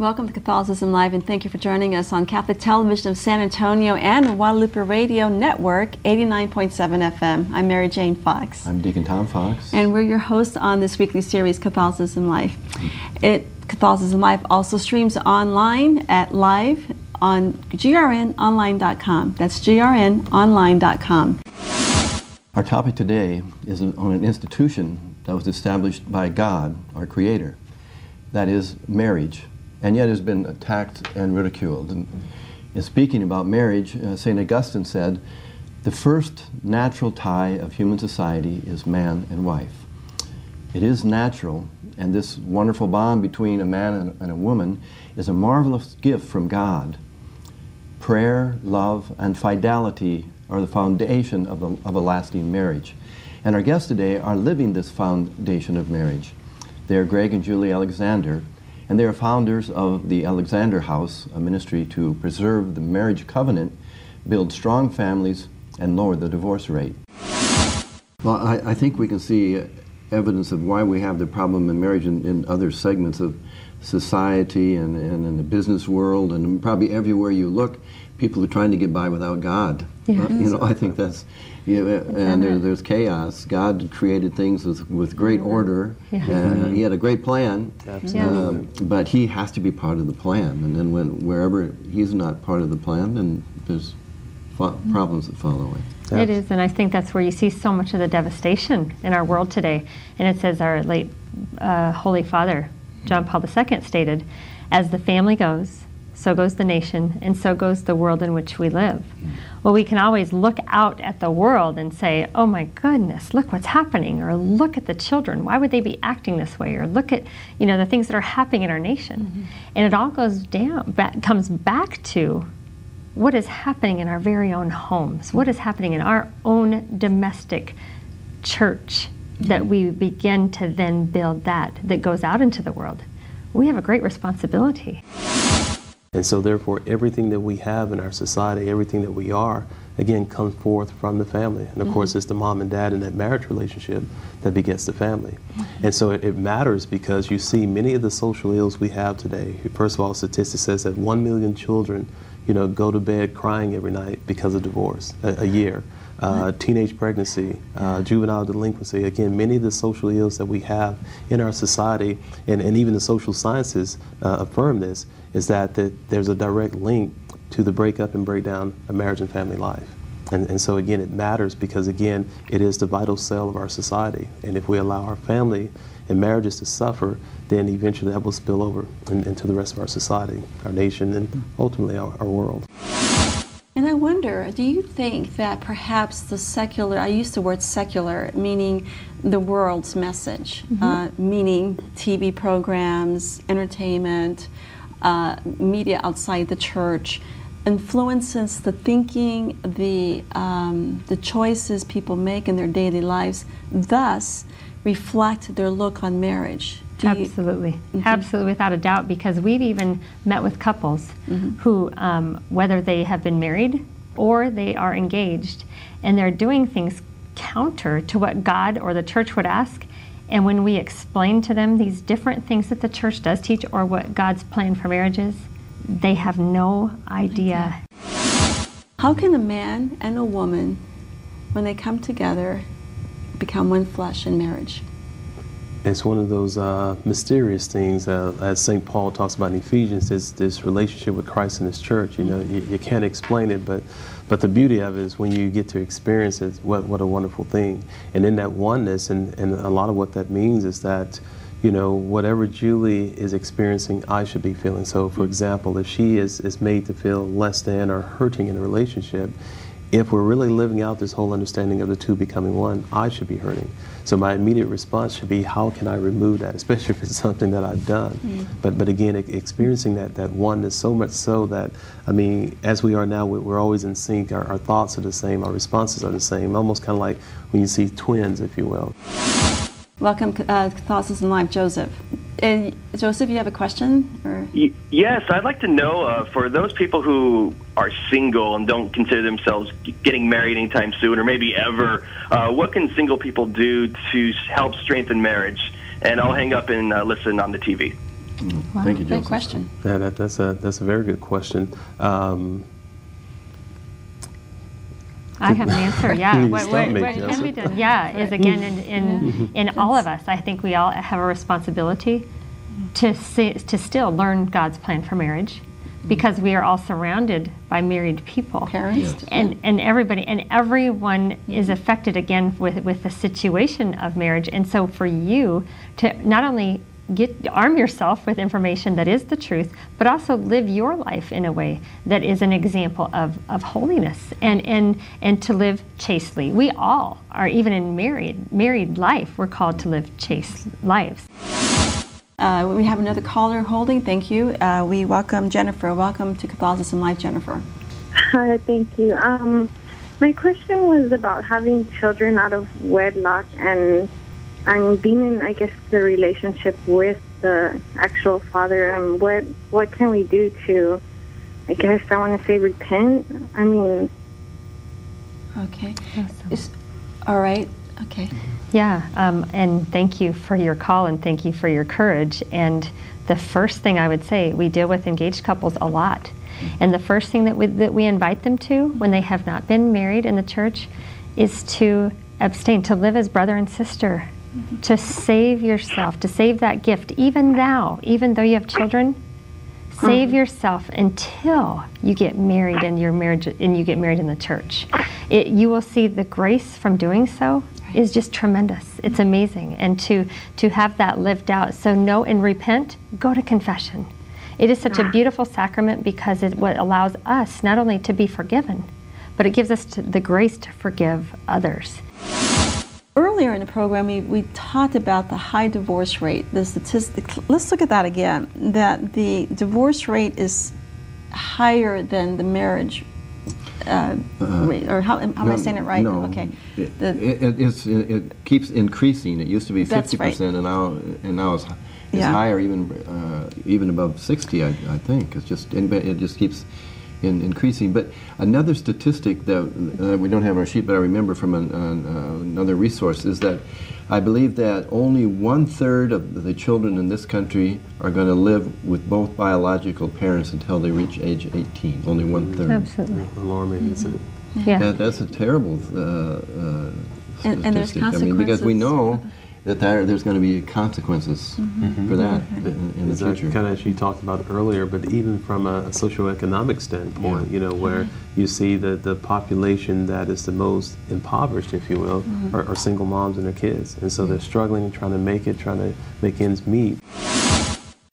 Welcome to Catholicism Live, and thank you for joining us on Catholic Television of San Antonio and Guadalupe Radio Network, 89.7 FM. I'm Mary Jane Fox. I'm Deacon Tom Fox. And we're your hosts on this weekly series, Catholicism Live. Catholicism Live also streams online at live on grnonline.com. That's grnonline.com. Our topic today is on an institution that was established by God, our Creator. That is marriage, and yet has been attacked and ridiculed. And in speaking about marriage, St. Augustine said, the first natural tie of human society is man and wife. It is natural, and this wonderful bond between a man and a woman is a marvelous gift from God. Prayer, love, and fidelity are the foundation of a lasting marriage. And our guests today are living this foundation of marriage. They are Greg and Julie Alexander, and they are founders of the Alexander House, a ministry to preserve the marriage covenant, build strong families, and lower the divorce rate. Well, I think we can see evidence of why we have the problem in marriage in other segments of society and in the business world, and probably everywhere you look, people are trying to get by without God. Yeah. I think that's, and there's chaos. God created things with great order. Yeah. He had a great plan, but He has to be part of the plan. And then wherever He's not part of the plan, then there's problems that follow it. It is, and I think that's where you see so much of the devastation in our world today. And it says our late Holy Father, John Paul II, stated, as the family goes, so goes the nation, and so goes the world in which we live. Well, we can always look out at the world and say, oh my goodness, look what's happening, or look at the children, why would they be acting this way, or look at the things that are happening in our nation. And it all goes down, comes back to what is happening in our very own homes, what is happening in our own domestic church, that we begin to then build that goes out into the world. We have a great responsibility. And so therefore everything that we have in our society, everything that we are, again, comes forth from the family. And of course it's the mom and dad in that marriage relationship that begets the family. And so it matters because you see many of the social ills we have today. First of all, statistics says that 1 million children go to bed crying every night because of divorce a year. Teenage pregnancy, juvenile delinquency, again, many of the social ills that we have in our society, and even the social sciences affirm this, is that there's a direct link to the breakup and breakdown of marriage and family life. And so again, it matters because again, it is the vital cell of our society. And if we allow our family and marriages to suffer, then eventually that will spill over into the rest of our society, our nation, and ultimately our world. And I wonder, do you think that perhaps the secular, I use the word secular, meaning the world's message, meaning TV programs, entertainment, media outside the church, influences the thinking, the choices people make in their daily lives, thus reflect their look on marriage? Absolutely. Absolutely, without a doubt, because we've even met with couples who, whether they have been married or they are engaged, and they're doing things counter to what God or the church would ask, and when we explain to them these different things that the church does teach or what God's plan for marriage is, they have no idea. How can a man and a woman, when they come together, become one flesh in marriage? It's one of those mysterious things, as St. Paul talks about in Ephesians, this relationship with Christ and His church. You can't explain it, but the beauty of it is when you get to experience it, what a wonderful thing. And in that oneness, and a lot of what that means is that, whatever Julie is experiencing, I should be feeling. So, for example, if she is made to feel less than or hurting in a relationship, if we're really living out this whole understanding of the two becoming one, I should be hurting. So my immediate response should be, how can I remove that, especially if it's something that I've done. But again, experiencing that oneness, so much so that, as we are now, we're always in sync. Our thoughts are the same, our responses are the same, almost kind of like when you see twins, if you will. Welcome, Catholicism Live, Joseph. Joseph, you have a question? Or? Yes, I'd like to know, for those people who are single and don't consider themselves getting married anytime soon, or maybe ever, what can single people do to help strengthen marriage? And I'll hang up and listen on the TV. Wow. Thank you, Great Joseph. question. Yeah, that's a very good question. I have an answer. Yeah, You what stop me, can Joseph. be done? Yeah, is again in all of us. I think we all have a responsibility to still learn God's plan for marriage, because we are all surrounded by married people. Parents. Yes. And everybody and everyone is affected again with the situation of marriage. And so for you to not only arm yourself with information that is the truth, but also live your life in a way that is an example of holiness and to live chastely. We all are, even in married life, we're called to live chaste lives. We have another caller holding. Thank you. We welcome Jennifer. Welcome to Catholicism Live, Jennifer. Hi, thank you. My question was about having children out of wedlock and being in, I guess, the relationship with the actual father. What can we do to, I guess, I want to say repent? I mean... Okay. Awesome. All right. Okay. Yeah, and thank you for your call and thank you for your courage. And the first thing I would say, we deal with engaged couples a lot. And the first thing that we invite them to when they have not been married in the church is to abstain, to live as brother and sister, to save yourself, to save that gift. Even though you have children, save yourself until you get married in your marriage and you get married in the church. You will see the grace from doing so is just tremendous. It's amazing. And to have that lived out. So know and repent, go to confession. It is such a beautiful sacrament because it what allows us not only to be forgiven, but it gives us the grace to forgive others. Earlier in the program, we talked about the high divorce rate, the statistic. Let's look at that again, that the divorce rate is higher than the marriage rate, or how am I saying it right? No, okay. It keeps increasing. It used to be 50%, right. and now it's higher, even above 60. I think it just keeps increasing. But another statistic that we don't have on our sheet, but I remember from another resource, is that I believe that only 1/3 of the children in this country are going to live with both biological parents until they reach age 18. Only 1/3. Absolutely. Alarming, isn't it? Yeah. That's a terrible statistic. And there's consequences. I mean, because we know that there's going to be consequences for that in the future. Kind of as you talked about earlier, but even from a socioeconomic standpoint, where you see that the population that is the most impoverished, if you will, are single moms and their kids. And so they're struggling, trying to make ends meet.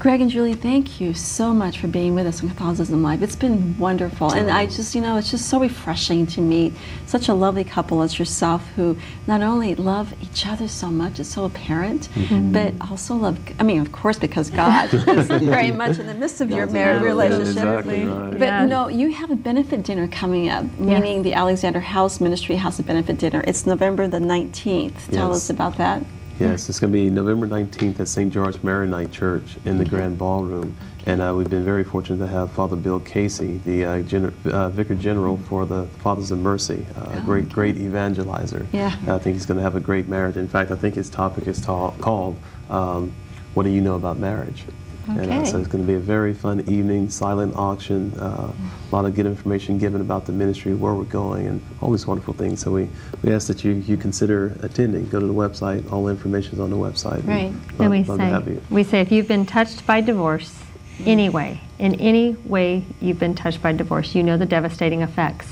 Greg and Julie, thank you so much for being with us on Catholicism Live. It's been wonderful. And I just, it's just so refreshing to meet such a lovely couple as yourself who not only love each other so much, it's so apparent, but also love, of course, because God is very much in the midst of your married relationship. Exactly right. But you have a benefit dinner coming up, meaning the Alexander House Ministry has a benefit dinner. It's November the 19th. Tell us about that. Yes, it's going to be November 19th at St. George Maronite Church in the Grand Ballroom. And we've been very fortunate to have Father Bill Casey, the Vicar General for the Fathers of Mercy, a great evangelizer. Yeah. I think he's going to have a great marriage. In fact, I think his topic is called, What Do You Know About Marriage? Okay. And so it's going to be a very fun evening, silent auction, a lot of good information given about the ministry, where we're going, and all these wonderful things. So we ask that you consider attending. Go to the website. All the information is on the website. Right. And we say if you've been touched by divorce anyway, in any way you've been touched by divorce, you know the devastating effects.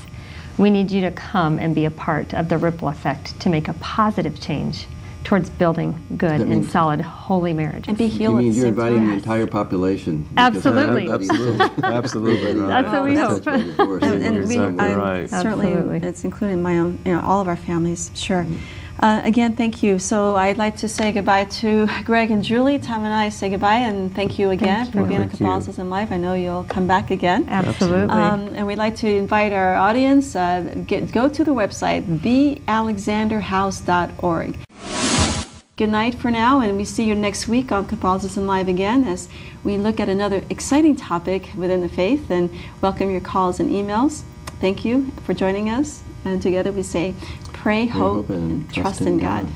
We need you to come and be a part of the ripple effect to make a positive change towards building good and solid, holy marriages. And be healed. You mean you're inviting the Yes. entire population? Absolutely. Absolutely. That's what we hope. And Exactly right. certainly, Absolutely. it's including my own, all of our families, sure. Again, thank you. So I'd like to say goodbye to Greg and Julie. Tom and I say goodbye, and thank you again for being on Thank you. Catholicism Live. I know you'll come back again. Absolutely. And we'd like to invite our audience, go to the website, thealexanderhouse.org. Good night for now, and we see you next week on Catholicism Live again as we look at another exciting topic within the faith and welcome your calls and emails. Thank you for joining us, and together we say, pray, hope, and trust in God.